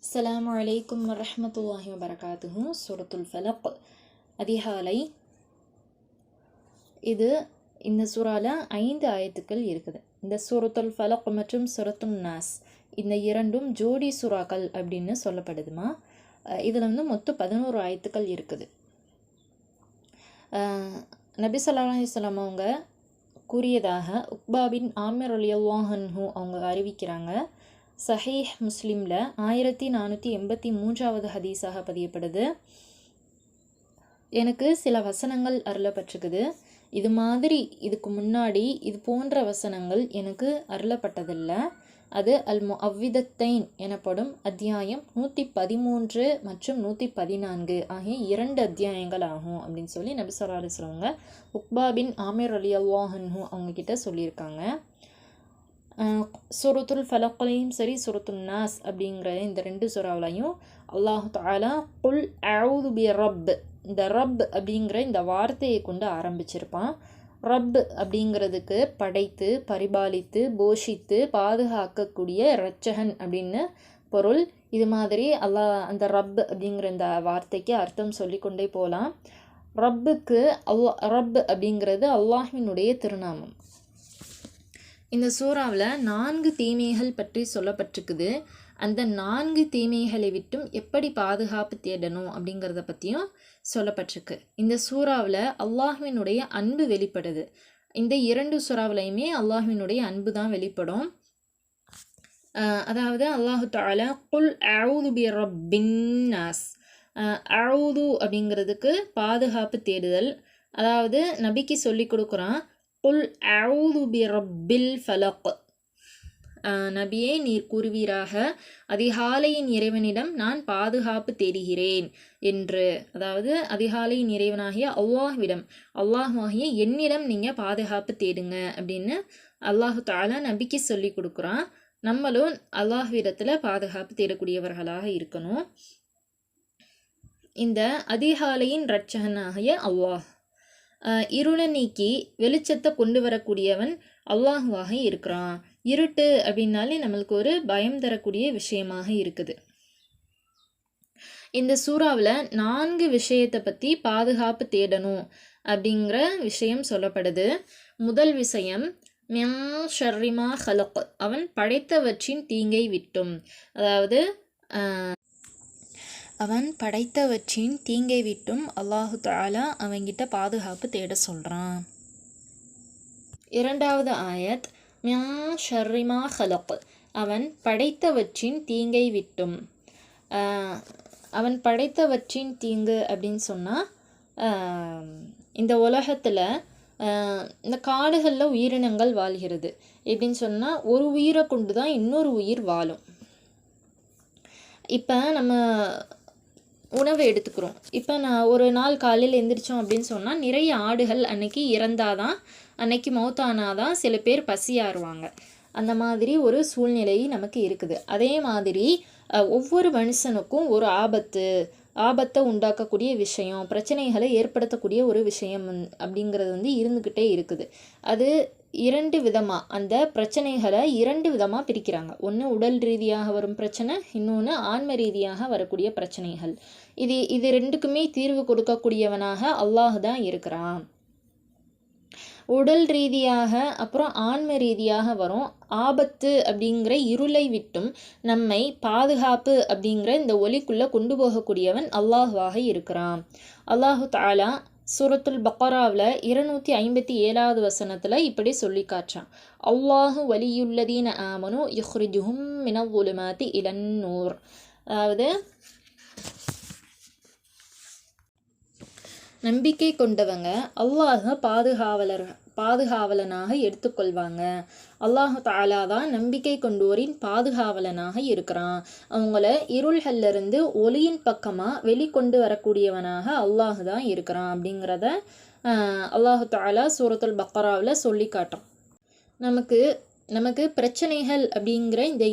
அஸ்ஸலாமு அலைக்கும் வரஹ்மத்துல்லாஹி வபரகாத்துஹு. சூரத்துல் ஃபலக் அதிகாலை. இந்த சூறாவில் 5 ஆயத்துக்கள் இருக்குது. இந்த சூரத்துல் ஃபலக் மற்றும் சூரத்துன் நாஸ் இந்த இரண்டும் ஜோடி சூறாக்கள் அப்படின்னு சொல்லப்படுதுமா. இதில் மொத்தம் 11 ஆயத்துக்கள் இருக்குது. நபி ஸல்லல்லாஹு அலைஹி வஸல்லம் அவங்க கூறியதாக உக்பா பின் ஆமிர் ரலியல்லாஹு அன்ஹு அவங்க அறிவிக்கிறாங்க. சஹீஹ் முஸ்லிமில் 1483வது ஹதீஸாக பதியப்படுது. எனக்கு சில வசனங்கள் அருளப்பட்டிருக்குது. இது மாதிரி இதுக்கு முன்னாடி இது போன்ற வசனங்கள் எனக்கு அருளப்பட்டதில்லை. அது அவ்விதத்தைன் எனப்படும் அத்தியாயம் 113 மற்றும் 114 ஆகிய 2 அத்தியாயங்கள் ஆகும் அப்படின்னு சொல்லி நபி ஸல்லல்லாஹு அலைஹி வஸல்லம் உக்பா பின் ஆமிர் ரலியல்லாஹு அன்ஹு அவங்கக்கிட்ட சொல்லியிருக்காங்க. சூரத்துல் ஃபலக்லையும் சரி சூரத்துன் நாஸ் அப்படிங்கிற இந்த 2 சூறாவிலையும் அல்லாஹு தஆலா குல் அஊது பி ரப், இந்த ரப் அப்படிங்கிற இந்த வார்த்தையை கொண்டு ஆரம்பிச்சிருப்பான். ரப் அப்படிங்கிறதுக்கு படைத்து பரிபாலித்து போஷித்து பாதுகாக்கக்கூடிய இரட்சகன் அப்படின்னு பொருள். இது மாதிரி அந்த ரப் அப்படிங்கிற இந்த வார்த்தைக்கு அர்த்தம் சொல்லிக்கொண்டே போகலாம். ரப் அப்படிங்கிறது அல்லாஹ்வினுடைய திருநாமம். இந்த சூறாவில் 4 தீமைகள் பற்றி சொல்லப்பட்டிருக்குது. அந்த 4 தீமைகளை விட்டும் எப்படி பாதுகாப்பு தேடணும் அப்படிங்கிறத பற்றியும் சொல்லப்பட்டிருக்கு. இந்த சூறாவில் அல்லாஹ்வினுடைய அன்பு வெளிப்படுது. இந்த 2 சூறாவிலையுமே அல்லாஹ்வினுடைய அன்பு தான் வெளிப்படும். அதாவது அல்லாஹு தஆலா குல் அஊது பி ரப்பின் நாஸ், அஊது அப்படிங்கிறதுக்கு பாதுகாப்பு தேடுதல். அதாவது நபிக்கு சொல்லி கொடுக்குறான், குல் அஊது பி ரப்பில் ஃபலக், நபியே நீர் கூறுவீராக அதிகாலையின் இறைவனிடம் நான் பாதுகாப்பு தேடுகிறேன் என்று. அதாவது அதிகாலையின் இறைவனாகிய அல்லாஹ்வாகிய என்னிடம் நீங்கள் பாதுகாப்பு தேடுங்க அப்படின்னு அல்லாஹு தஆலா நபிக்கு சொல்லி கொடுக்குறான். நம்மளும் அல்லாஹ்விடத்தில் பாதுகாப்பு தேடக்கூடியவர்களாக இருக்கணும். இந்த அதிகாலையின் இரட்சகனாகிய அல்லாஹ், இருளை நீக்கி வெளிச்சத்தை கொண்டு வரக்கூடியவன் அல்லாஹுவாக இருக்கிறான். இருட்டு அப்படின்னாலே நம்மளுக்கு ஒரு பயம் தரக்கூடிய விஷயமாக இருக்குது. இந்த சூறாவில் 4 விஷயத்தை பற்றி பாதுகாப்பு தேடணும் அப்படிங்கிற விஷயம் சொல்லப்படுது. முதல் விஷயம் மின் ஷர்ரி மா ஹலக், அவன் படைத்தவற்றின் தீங்கை விட்டும். அதாவது அவன் படைத்தவற்றின் தீங்கை விட்டும் அல்லாஹு தஆலா அவங்கிட்ட பாதுகாப்பு தேட சொல்கிறான். 2வது ஆயத் மின் ஷர்ரி மா ஹலக், அவன் படைத்தவற்றின் தீங்கை விட்டும். அவன் படைத்தவற்றின் தீங்கு அப்படின்னு சொன்னால் இந்த உலகத்தில் இந்த காடுகளில் உயிரினங்கள் வாழ்கிறது. எப்படின்னு சொன்னால் ஒரு உயிரை கொண்டு தான் இன்னொரு உயிர் வாழும். இப்போ நம்ம உணவு எடுத்துக்கிறோம். இப்போ நான் ஒரு நாள் காலையில் எந்திரிச்சோம் அப்படின்னு சொன்னால் நிறைய ஆடுகள் அன்னைக்கு இறந்தாதான், அன்னைக்கு மௌத்தானாதான் சில பேர் பசியாறுவாங்க. அந்த மாதிரி ஒரு சூழ்நிலை நமக்கு இருக்குது. அதே மாதிரி ஒவ்வொரு மனுஷனுக்கும் ஒரு ஆபத்தை உண்டாக்கக்கூடிய விஷயம், பிரச்சனைகளை ஏற்படுத்தக்கூடிய ஒரு விஷயம் அப்படிங்கிறது இருந்துக்கிட்டே இருக்குது. அது 2 விதமாக, அந்த பிரச்சனைகளை 2 விதமாக பிரிக்கிறாங்க. ஒன்று உடல் ரீதியாக வரும் பிரச்சனை, இன்னொன்று ஆன்ம ரீதியாக வரக்கூடிய பிரச்சனைகள். இது 2க்குமே தீர்வு கொடுக்கக்கூடியவனாக அல்லாஹ் தான் இருக்கிறான். உடல் ரீதியாக அப்புறம் ஆன்ம ரீதியாக வரும் ஆபத்து அப்படிங்கிற இருளை விட்டும் நம்மை பாதுகாப்பு அப்படிங்கிற இந்த ஒளிக்குள்ளே கொண்டு போகக்கூடியவன் அல்லாஹ்வாக இருக்கிறான். அல்லாஹு தஆலா சூரத்துல் பக்ராவில் 257வது வசனத்தில் இப்படி சொல்லி காட்டுறான், அல்லாஹு வலியுல்லதீன ஆமனு யுஹ்ரிஜுஹும் மினல் ஸுலுமாத்தி இலன் நூர். அதாவது நம்பிக்கை கொண்டவங்க அல்லாஹ் பாதுகாவலனாக எடுத்துக்கொள்வாங்க. அல்லாஹு தஆலா தான் நம்பிக்கை கொண்டோரின் பாதுகாவலனாக இருக்கிறான். அவங்கள இருள்களிலிருந்து ஒளியின் பக்கமாக வெளிக்கொண்டு வரக்கூடியவனாக அல்லாஹ் தான் இருக்கிறான் அப்படிங்கிறத அல்லாஹு தஆலா சூரத்துல் பக்ராவில் சொல்லி காட்டுறான். நமக்கு பிரச்சனைகள் அப்படிங்கிற இந்த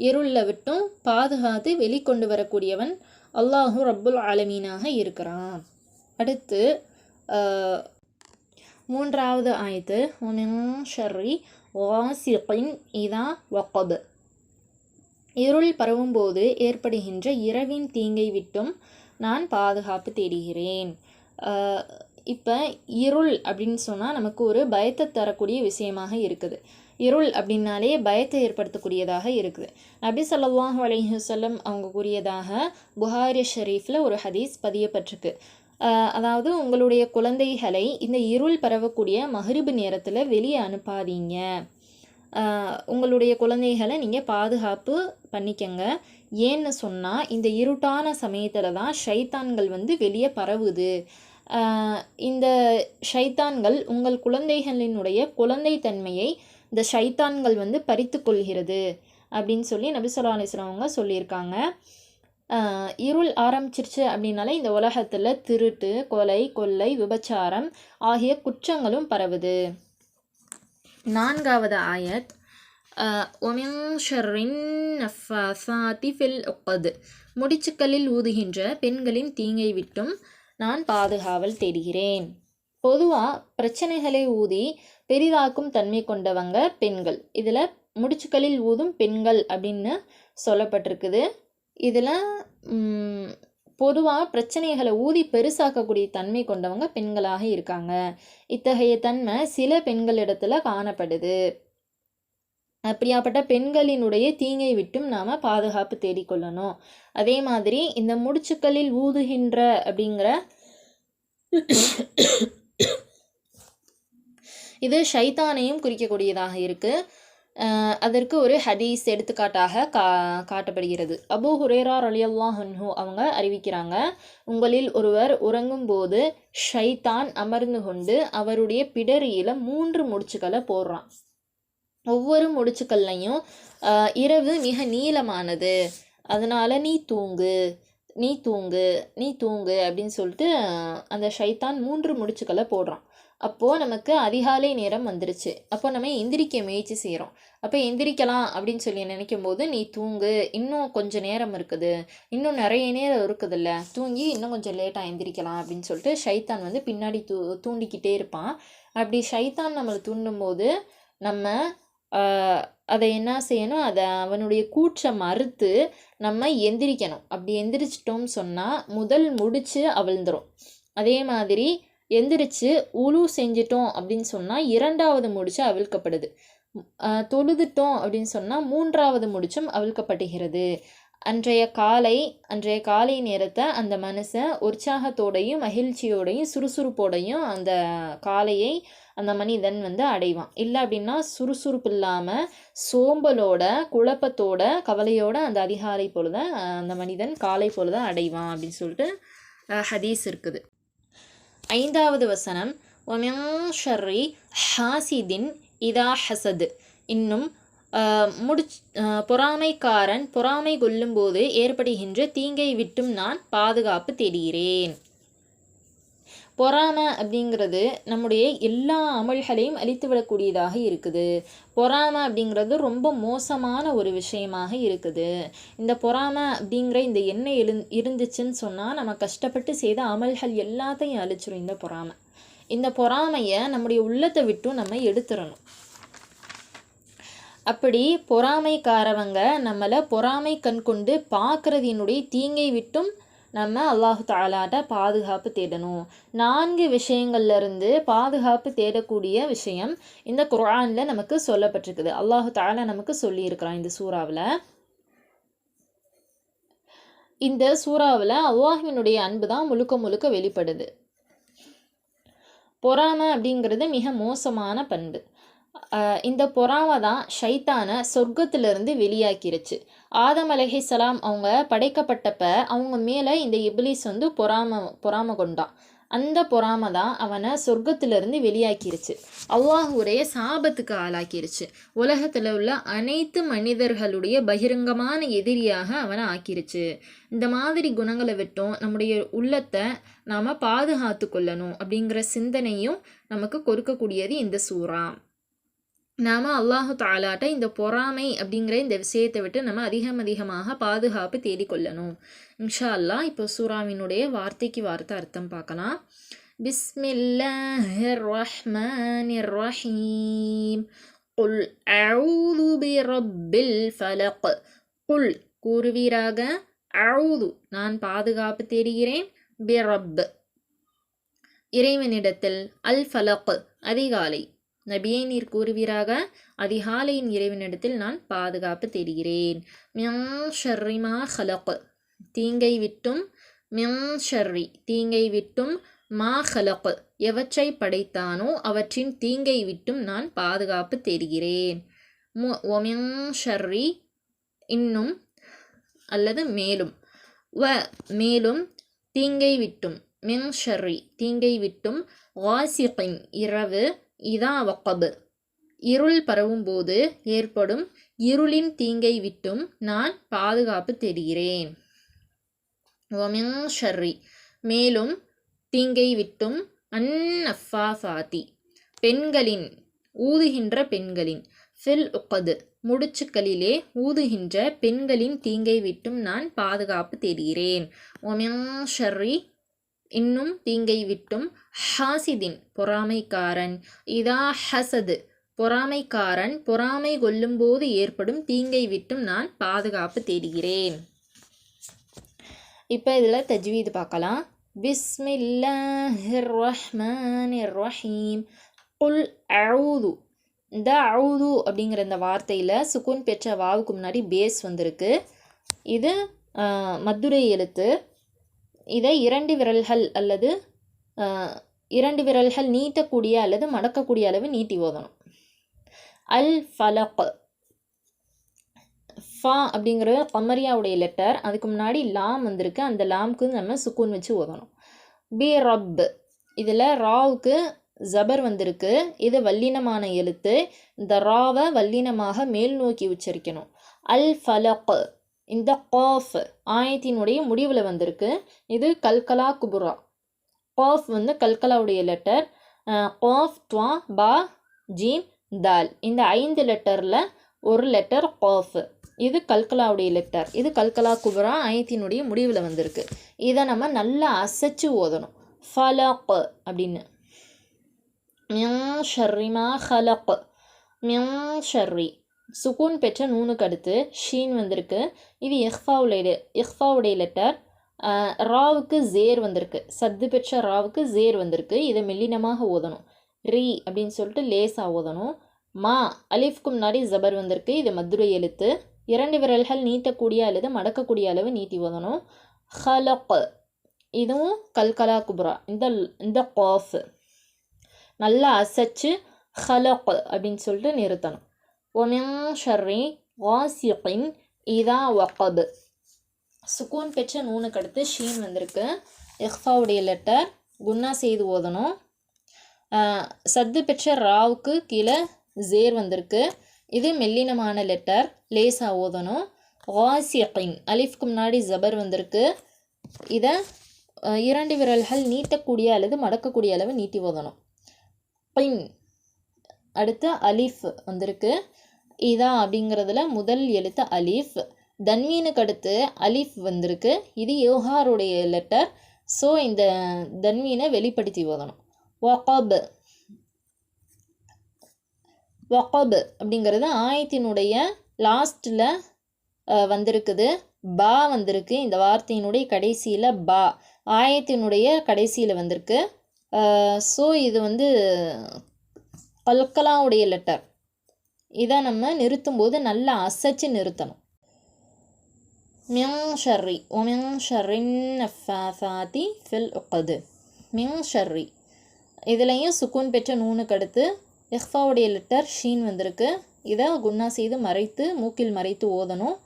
இருளில் விட்டும் பாதுகாத்து வெளிக்கொண்டு வரக்கூடியவன் அல்லாஹு ரப்புல் ஆலமீனாக இருக்கிறான். அடுத்து 3வது ஆயத்து மின் ஷர்ரி வாசிகின் இதா வகப், இருள் பரவும்போது ஏற்படுகின்ற இரவின் தீங்கை விட்டும் நான் பாதுகாப்பு தேடுகிறேன். இப்போ இருள் அப்படின்னு சொன்னால் நமக்கு ஒரு பயத்தை தரக்கூடிய விஷயமாக இருக்குது. இருள் அப்படின்னாலே பயத்தை ஏற்படுத்தக்கூடியதாக இருக்குது. நபி ஸல்லல்லாஹு அலைஹி வஸல்லம் அவங்க கூறியதாக புகாரி ஷரீஃபில் ஒரு ஹதீஸ் பதியப்பட்டிருக்கு. அதாவது உங்களுடைய குழந்தைகளை இந்த இருள் பரவக்கூடிய மஹ்ரிப் நேரத்தில் வெளியே அனுப்பாதீங்க. உங்களுடைய குழந்தைகளை நீங்கள் பாதுகாப்பு பண்ணிக்கங்க. ஏன்னு சொன்னால் இந்த இருட்டான சமயத்தில் தான் ஷைத்தான்கள் வெளியே பரவுது. இந்த ஷைத்தான்கள் உங்கள் குழந்தைகளினுடைய குழந்தைத்தன்மையை இந்த ஷைத்தான்கள் பறித்து கொள்கிறது அப்படின்னு சொல்லி நபி ஸல்லல்லாஹு அலைஹி வஸல்லம் அவங்க சொல்லியிருக்காங்க. இருள் ஆரம்பிச்சிருச்சு அப்படின்னாலே இந்த உலகத்தில் திருட்டு, கொலை, கொள்ளை, விபச்சாரம் ஆகிய குற்றங்களும் பரவுது. 4வது ஆயத், ஒமின் ஷர்ரின் நஃபாசாத்தி ஃபில் உக்து, முடிச்சுக்களில் ஊதுகின்ற பெண்களின் தீங்கை விட்டும் நான் பாதுகாவல் தேடுகிறேன். பொதுவாக பிரச்சனைகளை ஊதி பெரிதாக்கும் தன்மை கொண்டவங்க பெண்கள். இதில் முடிச்சுக்களில் ஊதும் பெண்கள் அப்படின்னு சொல்லப்பட்டிருக்குது. இதில் பொதுவாக பிரச்சனைகளை ஊதி பெருசாக்கக்கூடிய தன்மை கொண்டவங்க பெண்களாக இருக்காங்க. இத்தகைய தன்மை சில பெண்களிடத்தில் காணப்படுது. அப்படியாப்பட்ட பெண்களினுடைய தீங்கை விட்டும் நாம் பாதுகாப்பு தேடிக்கொள்ளணும். அதே மாதிரி இந்த முடிச்சுக்களில் ஊதுகின்ற அப்படிங்கிற இது ஷைத்தானையும் குறிக்கக்கூடியதாக இருக்குது. அதற்கு ஒரு ஹதீஸ் எடுத்துக்காட்டாக காட்டப்படுகிறது. அபூ ஹுரைரா ரலியல்லாஹு அன்ஹு அவங்க அறிவிக்கிறாங்க, உங்களில் ஒருவர் உறங்கும்போது ஷைத்தான் அமர்ந்து கொண்டு அவருடைய பிடரியில் 3 முடிச்சுக்களை போடுறான். ஒவ்வொரு முடிச்சுக்கள்லையும் இரவு மிக நீளமானது, அதனால் நீ தூங்கு நீ தூங்கு நீ தூங்கு அப்படின்னு சொல்லிட்டு அந்த ஷைத்தான் 3 முடிச்சுக்களை போடுறான். அப்போது நமக்கு அதிகாலை நேரம் வந்துருச்சு. அப்போ நம்ம எந்திரிக்க முயற்சி செய்கிறோம். அப்போ எந்திரிக்கலாம் அப்படின்னு சொல்லி நினைக்கும் போது நீ தூங்கு, இன்னும் கொஞ்சம் நேரம் இருக்குது, இன்னும் நிறைய நேரம் இருக்குதுல்ல, தூங்கி இன்னும் கொஞ்சம் லேட்டாக எந்திரிக்கலாம் அப்படின்னு சொல்லிட்டு ஷைத்தான் பின்னாடி தூண்டிக்கிட்டே இருப்பான். அப்படி ஷைத்தான் நம்மளை தூண்டும்போது நம்ம அதை என்ன செய்யணும், அதை அவனுடைய கூற்றை மறுத்து நம்ம எந்திரிக்கணும். அப்படி எந்திரிச்சிட்டோம்னு சொன்னால் முதல் முடிச்சு அவிழ்ந்துடும். அதே மாதிரி எந்திரிச்சு உழு செஞ்சிட்டோம் அப்படின்னு சொன்னால் 2வது முடிச்சு அவிழ்க்கப்படுது. தொழுதுட்டோம் அப்படின்னு சொன்னால் 3வது முடிச்சும் அவிழ்க்கப்படுகிறது. அன்றைய காலை நேரத்தை அந்த மனுஷன் உற்சாகத்தோடையும் மகிழ்ச்சியோடையும் சுறுசுறுப்போடையும் அந்த காலையை அந்த மனிதன் அடைவான். இல்லை அப்படின்னா சுறுசுறுப்பு இல்லாமல் சோம்பலோட, குழப்பத்தோட, கவலையோட அந்த அதிகாலை பொழுத அந்த மனிதன் காலை பொழுத அடைவான் அப்படின்னு சொல்லிட்டு ஹதீஸ் இருக்குது. 5வது வசனம், ஒமின் ஷர்ரி ஹாசிதின் இதா ஹசது, இன்னும் பொறாமைக்காரன் பொறாமை கொள்ளும்போது ஏற்படுகின்ற தீங்கை விட்டும் நான் பாதுகாப்பு தேடுகிறேன். பொறாமை அப்படிங்கிறது நம்முடைய எல்லா அமல்களையும் அழித்துவிடக்கூடியதாக இருக்குது. பொறாமை அப்படிங்கிறது ரொம்ப மோசமான ஒரு விஷயமாக இருக்குது. இந்த பொறாமை அப்படிங்கிற இந்த எண்ணெய் இருந்துச்சுன்னு சொன்னால் நம்ம கஷ்டப்பட்டு செய்த அமல்கள் எல்லாத்தையும் அழிச்சிடும் இந்த பொறாமை. இந்த பொறாமையை நம்முடைய உள்ளத்தை விட்டும் நம்ம எடுத்துடணும். அப்படி பொறாமைக்காரவங்க நம்மளை பொறாமை கண் கொண்டு பார்க்குறதினுடைய தீங்கை விட்டும் நம்ம அல்லாஹு தஆலாட்ட பாதுகாப்பு தேடணும். 4 விஷயங்கள்லேருந்து பாதுகாப்பு தேடக்கூடிய விஷயம் இந்த குர்ஆனில் நமக்கு சொல்லப்பட்டிருக்குது. அல்லாஹு தஆலா நமக்கு சொல்லியிருக்கிறான் இந்த சூறாவில். இந்த சூறாவில் அல்லாஹ்வினுடைய அன்பு தான் முழுக்க முழுக்க வெளிப்படுது. பொறாமை அப்படிங்கிறது மிக மோசமான பண்பு. இந்த பொறாமை தான் ஷைத்தானை சொர்க்கத்திலிருந்து வெளியாக்கிருச்சு. ஆதம் அலைஹிஸ்ஸலாம் அவங்க படைக்கப்பட்டப்ப அவங்க மேலே இந்த இப்லீஸ் பொறாமை கொண்டான். அந்த பொறாமை தான் அவனை சொர்க்கத்திலிருந்து வெளியாக்கிருச்சு. அல்லாஹ்வுடைய சாபத்துக்கு ஆளாக்கிருச்சு. உலகத்தில் உள்ள அனைத்து மனிதர்களுடைய பகிரங்கமான எதிரியாக அவனை ஆக்கிருச்சு. இந்த மாதிரி குணங்களை விட்டும் நம்முடைய உள்ளத்தை நாம் பாதுகாத்து கொள்ளணும் அப்படிங்கிற சிந்தனையும் நமக்கு கொடுக்கக்கூடியது இந்த சூறா. நாம் அல்லாஹு தஆலாட்ட இந்த பொறாமை அப்படிங்கிற இந்த விஷயத்தை விட்டு நம்ம அதிகமாக பாதுகாப்பு தேடிக்கொள்ளணும். இன்ஷா அல்லாஹ் இப்போ சூறாவினுடைய வார்த்தைக்கு வார்த்தை அர்த்தம் பார்க்கலாம். பிஸ்மில்லாஹிர் ரஹ்மானிர் ரஹீம். குல் அஊது பிரப்பில் ஃபலக். குல் கூறுவீராக, அஊது நான் பாதுகாப்பு தேடுகிறேன், பிரப் இறைவனிடத்தில், அல் ஃபலக் அதிகாலை நபியே நீர் கூறுவீராக, அதிகாலையின் இறைவனிடத்தில் நான் பாதுகாப்பு தேடுகிறேன். மின் ஷர்ரி மா ஹலக் தீங்கை விட்டும், மின் ஷர்ரி தீங்கை விட்டும், மா ஹலக் எவற்றை படைத்தானோ அவற்றின் தீங்கை விட்டும் நான் பாதுகாப்பு தேடுகிறேன். ஒமின் ஷர்ரி இன்னும் அல்லது மேலும், மேலும் தீங்கை விட்டும், மின் ஷர்ரி தீங்கை விட்டும், வாசிகின் இரவு, இதா வக்கபு இருள் பரவும் போது ஏற்படும் இருளின் தீங்கை விட்டும் நான் பாதுகாப்பு தேடுகிறேன். ஒமின் ஷர்ரி மேலும் தீங்கை விட்டும், அந்நஃபாசாதி பெண்களின் ஊதுகின்ற பெண்களின், ஃபில் உக்கது முடிச்சுக்களிலே ஊதுகின்ற பெண்களின் தீங்கை விட்டும் நான் பாதுகாப்பு தேடுகிறேன். ஒமின் ஷர்ரி இன்னும் தீங்கை விட்டும், ஹாசிதின் பொறாமைக்காரன், இதா ஹசது பொறாமைக்காரன் பொறாமை கொள்ளும்போது ஏற்படும் தீங்கை விட்டும் நான் பாதுகாப்பு தேடுகிறேன். இப்போ இதில் தஜ்வீது பார்க்கலாம். பிஸ்மில்லாஹிர் ரஹ்மானிர் ரஹீம். குல் அஊது இந்த அஊது அப்படிங்கிற இந்த வார்த்தையில் சுக்கூன் பெற்ற வாவுக்கு முன்னாடி பேஸ் வந்திருக்கு. இது மத்துரை எழுத்து. இதை 2 விரல்கள் அல்லது 2 விரல்கள் நீட்டக்கூடிய அல்லது மடக்கக்கூடிய அளவு நீட்டி ஓதணும். அல் ஃபலக் ஃபா அப்படிங்கிற கமரியாவுடைய லெட்டர், அதுக்கு முன்னாடி லாம் வந்திருக்கு. அந்த லாம்க்கு நம்ம சுக்கூன் வச்சு ஓதணும். பி ரப் இதில் ராவுக்கு ஜபர் வந்திருக்கு. இது வல்லினமான எழுத்து. இந்த ராவை வல்லினமாக மேல் நோக்கி உச்சரிக்கணும். அல் ஃபலக் இந்த காஃப் ஆயத்தினுடைய முடிவில் வந்திருக்கு. இது கல்கலா குபுரா. காஃப் வந்து கல்கலாவுடைய லெட்டர். காஃப், துவா, பா, ஜீம், தால் இந்த 5 லெட்டரில் ஒரு லெட்டர் காஃப். இது கல்கலாவுடைய லெட்டர். இது கல்கலா குபுரா ஆயத்தினுடைய முடிவில் வந்திருக்கு. இதை நம்ம நல்லா அசைச்சு ஓதணும். ஃபலக் அப்படின்னு. மின் ஷர்ரி மா ஹலக் மின் ஷர்ரி சுக்கூன் பெற்ற நூனுக்கு அடுத்து ஷீன் வந்திருக்கு. இது இஹ்ஃபாவுடைய லெட்டர். ராவுக்கு ஜேர் வந்திருக்கு. சத்து பெற்ற ராவுக்கு ஜேர் வந்திருக்கு. இதை மெல்லினமாக ஓதணும். ரீ அப்படின்னு சொல்லிட்டு லேசாக ஓதணும். மா அலிஃப்க்கு முன்னாடி ஜபர் வந்திருக்கு. இது மதுரை எழுத்து. 2 விரல்கள் நீட்டக்கூடிய அல்லது மடக்கக்கூடிய அளவு நீட்டி ஓதணும். ஹலக் இதுவும் கல்கலா குபுரா. இந்த காஃப் நல்லா அசைச்சு ஹலக் அப்படின்னு சொல்லிட்டு நிறுத்தணும். ஒமின் ஷர்ரி வாசிகின் இதா வக்கபு சுக்கூன் பெற்ற நூனுக்கு அடுத்து ஷீன் வந்திருக்கு. இஹ்ஃபாவுடைய லெட்டர். குன்னா செய்து ஓதணும். சத்து பெற்ற ராவுக்கு கீழே ஜேர் வந்திருக்கு. இது மெல்லினமான லெட்டர். லேசாக ஓதணும். வாசிகின் அலிஃப்க்கு முன்னாடி ஜபர் வந்திருக்கு. இதை 2 விரல்கள் நீட்டக்கூடிய அல்லது மடக்கக்கூடிய அளவு நீட்டி ஓதணும். பின் அடுத்து அலிஃப் வந்திருக்கு. இதா அப்படிங்கிறதுல முதல் எழுத்து அலிஃப். தன்வீனுக்கு அடுத்து அலிஃப் வந்திருக்கு. இது யோகாருடைய லெட்டர். ஸோ இந்த தன்வீனை வெளிப்படுத்தி ஓதணும். வக்கப் வக்கப் அப்படிங்கிறது ஆயத்தினுடைய லாஸ்ட்டில் வந்திருக்குது. பா வந்திருக்கு. இந்த வார்த்தையினுடைய கடைசியில் பா ஆயத்தினுடைய கடைசியில் வந்திருக்கு. ஸோ இது வந்து கல்கலாவுடைய லெட்டர். இதை நம்ம நிறுத்தும்போது நல்லா அசைச்சு நிறுத்தணும். மின் ஷர்ரி ஒமின் ஷர்ரின் நஃபாசாதி ஃபில் உக்கது மின் ஷர்ரி இதுலேயும் சுக்கூன் பெற்ற நூனுக்கு அடுத்து இஹ்ஃபாவுடைய லெட்டர் ஷீன் வந்திருக்கு. இதை குன்னா செய்து மறைத்து மூக்கில் மறைத்து ஓதணும்.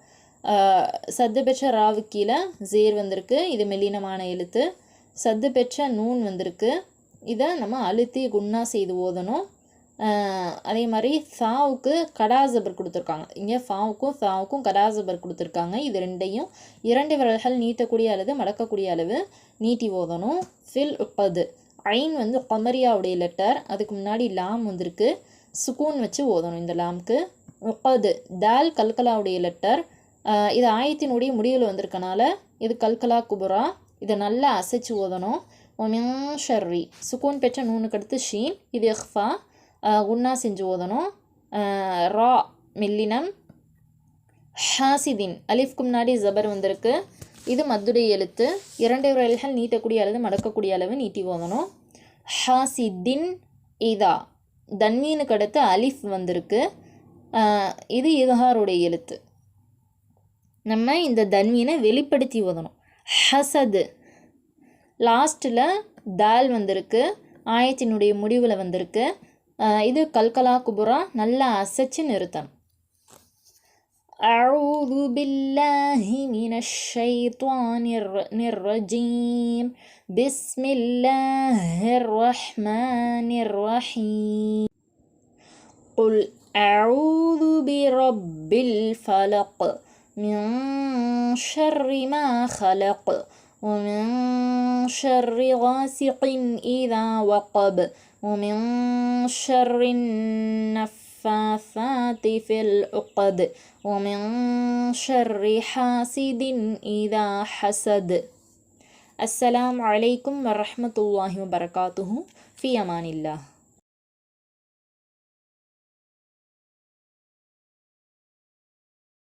சத்து பெற்ற ராவு கீழே ஜேர் வந்திருக்கு. இது மெல்லினமான எழுத்து. சத்து பெற்ற நூன் வந்திருக்கு. இதை நம்ம அழுத்தி குன்னா செய்து ஓதணும். அதே மாதிரி சாவுக்கு கடாசபர் கொடுத்துருக்காங்க. இங்கே ஃபாவுக்கும் சாவுக்கும் கடாசபர் கொடுத்துருக்காங்க. இது ரெண்டையும் 2 விரல்கள் நீட்டக்கூடிய அல்லது மடக்கக்கூடிய அளவு நீட்டி ஓதணும். ஃபில் உப்பது ஐன் வந்து கமரியாவுடைய லெட்டர். அதுக்கு முன்னாடி லாம் வந்திருக்கு. சுக்கூன் வச்சு ஓதணும் இந்த லாம்க்கு. உப்பது தால் கல்கலாவுடைய லெட்டர். இது ஆயத்தினுடைய முடிவில் வந்திருக்கனால இது கல்கலா குபுரா. இதை நல்லா அசைச்சு ஓதணும். ஒமின் ஷர்ரி சுக்கூன் பெற்ற நூனுக்கு அடுத்து ஷீன். இது இஹ்ஃபா. குன்னா செஞ்சு ஓதணும். ரா மெல்லினம். ஹாசிதின் அலிஃப்க்கு முன்னாடி ஜபர் வந்திருக்கு. இது மத்துடைய எழுத்து. 2 விரல்கள் நீட்டக்கூடிய அல்லது மடக்கக்கூடிய அளவு நீட்டி ஓதணும். ஹாசிதின் இதா தன்வீனுக்கு அடுத்து அலிஃப் வந்திருக்கு. இது இத்ஹாருடைய எழுத்து. நம்ம இந்த தன்வீனை வெளிப்படுத்தி ஓதணும். ஹசது லாஸ்ட்டில் தால் வந்திருக்கு. ஆயத்தினுடைய முடிவில் வந்திருக்கு. இது கல்கலா குபுரா நல்லா அசைச்சு நிறுத்தணும். أعوذ بالله من الشيطان الرجيم بسم الله الرحمن الرحيم قل أعوذ برب الفلق من شر ما خلق ومن شر غاسق إذا وقب ومن شر النفاثات في العقد ومن شر حاسد إذا حسد. السلام عليكم ورحمة الله وبركاته. في أمان الله.